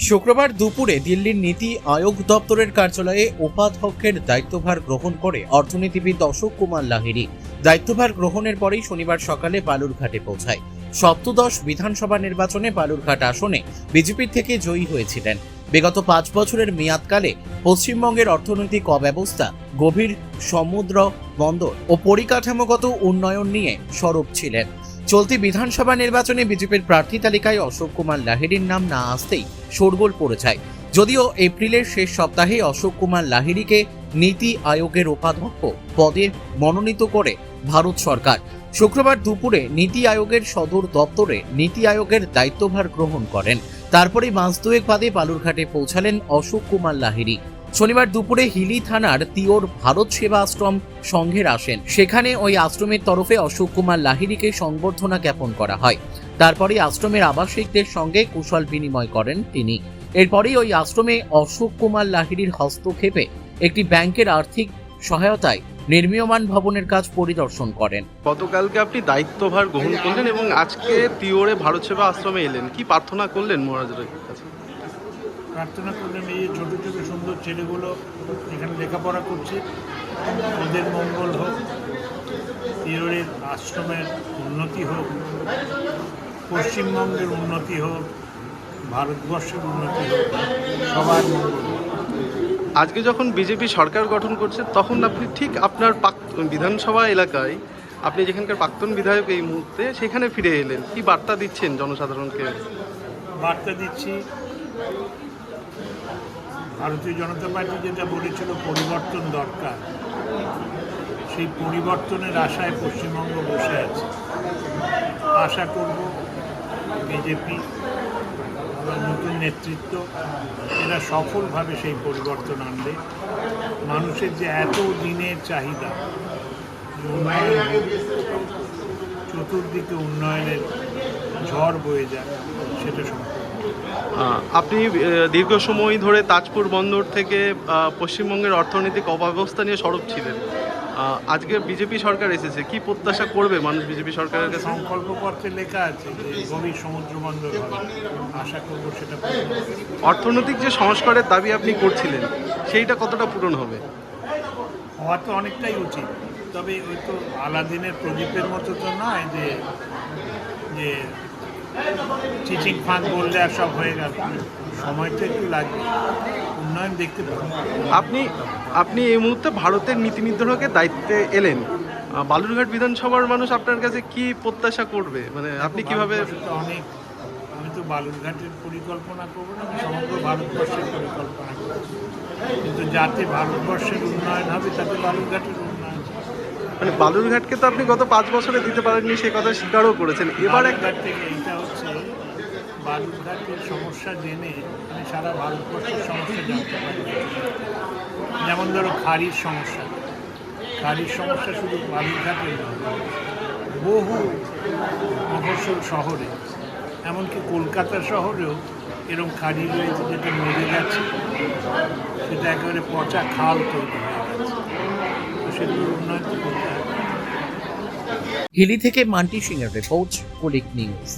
শুক্রবার দুপুরে দিল্লির নীতি আয়োগ দপ্তরের কার্যালয়ে উপাধ্যক্ষের দায়িত্বভার গ্রহণ করে অর্থনীতিবিদ অশোক কুমার লাহিড়ী। দায়িত্বভার গ্রহণের পরেই শনিবার সকালে বালুরঘাটে পৌঁছায়। সপ্তদশ বিধানসভা নির্বাচনে বালুরঘাট আসনে বিজেপির থেকে জয়ী হয়েছিলেন। বিগত 5 বছরের মেয়াদকালে পশ্চিমবঙ্গের অর্থনৈতিক অব্যবস্থা, গভীর সমুদ্র বন্দর ও পরিকাঠামোগত উন্নয়ন নিয়ে সরব ছিলেন। চলতি বিধানসভা নির্বাচনে বিজেপির প্রার্থী তালিকায় অশোক কুমার লাহিড়ীর নাম না আসতেই শোরগোল পড়ে যায়। যদিও এপ্রিলের শেষ সপ্তাহে অশোক কুমার লাহিড়ীকে নীতি আয়োগের উপাধ্যক্ষ পদে মনোনীত করে ভারত সরকার। শুক্রবার দুপুরে নীতি আয়োগের সদর দপ্তরে নীতি আয়োগের দায়িত্বভার গ্রহণ করেন। তারপরে মাস দুয়েক বাদে বালুরঘাটে পৌঁছালেন অশোক কুমার লাহিড়ী। শনিবার দুপুরে হিলি থানার তিওর ভারত সেবা আশ্রম সংঘের আসেন। সেখানে ওই আশ্রমের তরফে অশোক কুমার লাহিড়ীকে সংবর্ধনা জ্ঞাপন করা হয়। তারপরে আশ্রমের আবাসিকদের সঙ্গে কুশল বিনিময় করেন তিনি। এরপরেই ওই আশ্রমে অশোক কুমার লাহিড়ীর হস্তক্ষেপে একটি ব্যাংকের আর্থিক সহায়তায় নির্মীয়মান ভবনের কাজ পরিদর্শন করেন। গতকালকে আপনি দায়িত্বভার গ্রহণ করলেন এবং আজকে তিওরে ভারত সেবা আশ্রমে এলেন, কি প্রার্থনা করলেন মহারাজের কাছে? প্রার্থনা করলেন এই ছোট ছোট সুন্দর ছেলেগুলো এখানে লেখাপড়া করছে, ওদের মঙ্গল হোক, তিওরের আশ্রমের উন্নতি হোক, পশ্চিমবঙ্গের উন্নতি হোক, ভারতবর্ষের উন্নতি হোক, সবার মঙ্গল হোক। আজকে যখন বিজেপি সরকার গঠন করছে তখন আপনি ঠিক আপনার বিধানসভা এলাকায়, আপনি যেখানকার প্রাক্তন বিধায়ক এই মুহূর্তে, সেখানে ফিরে এলেন, কি বার্তা দিচ্ছেন জনসাধারণকে? বার্তা দিচ্ছি, ভারতীয় জনতা পার্টি যেটা বলেছিল পরিবর্তন দরকার, সেই পরিবর্তনের আশায় পশ্চিমবঙ্গ বসে আছে। আশা করব বিজেপি বা নতুন নেতৃত্ব এরা সফলভাবে সেই পরিবর্তন আনবে। মানুষের যে এত দিনের চাহিদা, উন্নয়ন, চতুর্দিকে উন্নয়নের ঝড় বয়ে যায়, সেটা সম্ভব। আপনি দীর্ঘ সময় ধরে তাজপুর বন্দর থেকে পশ্চিমবঙ্গের অর্থনৈতিক অব্যবস্থা নিয়ে সরব ছিলেন। আজকে বিজেপি সরকার এসেছে, কি প্রত্যাশা করবে মানুষ বিজেপি সরকারের কাছে? সংকল্পপত্রে লেখা আছে যে গভীর সমুদ্র বন্দর হবে, আশা করব সেটা পূরণ হবে। অর্থনৈতিক যে সংস্কারের দাবি আপনি করছিলেন, সেইটা কতটা পূরণ হবে? হওয়া তো অনেকটাই উচিত, তবে ওই তো আলাদিনের প্রদীপের মতো তো নয় যে যে চিচিং ফাঁক বললে আর সব হয়ে গেল। সময়টা একটু লাগবে, উন্নয়ন দেখতে পাবেন। আপনি এই মুহূর্তে ভারতের নীতি নির্ধারকের দায়িত্বে এলেন। বালুরঘাট বিধানসভার মানুষ আপনার কাছে কি প্রত্যাশা করবে, মানে আপনি কিভাবে? অনেক, আমি তো বালুরঘাটের পরিকল্পনা করবো না, আমি সমগ্র ভারতবর্ষের পরিকল্পনা করছি। কিন্তু যাতে ভারতবর্ষের উন্নয়ন হবে তাতে বালুরঘাটের উন্নয়ন। মানে বালুরঘাটকে তো আপনি গত 5 বছরে দিতে পারেননি, সে কথা স্বীকারও করেছেন। এবার বালুরঘাট থেকে এইটা হচ্ছে বালুরঘাটের সমস্যা জেনে আমি সারা ভারতবর্ষের সমস্যা জানতে পারি। যেমন ধরো খাড়ির সমস্যা শুধু বালুরঘাটের নয়, বহু মফস্বল শহরে, এমনকি কলকাতা শহরেও এরকম খাড়ি রয়েছে যেটা মরে গেছে, সেটা একেবারে পচা খাল তৈরি হয়ে গেছে। তো সেগুলোর উন্নয়ন করতে হবে। হিলি থেকে মান্টি সিং এর রিপোর্ট, কুলিক নিউজ।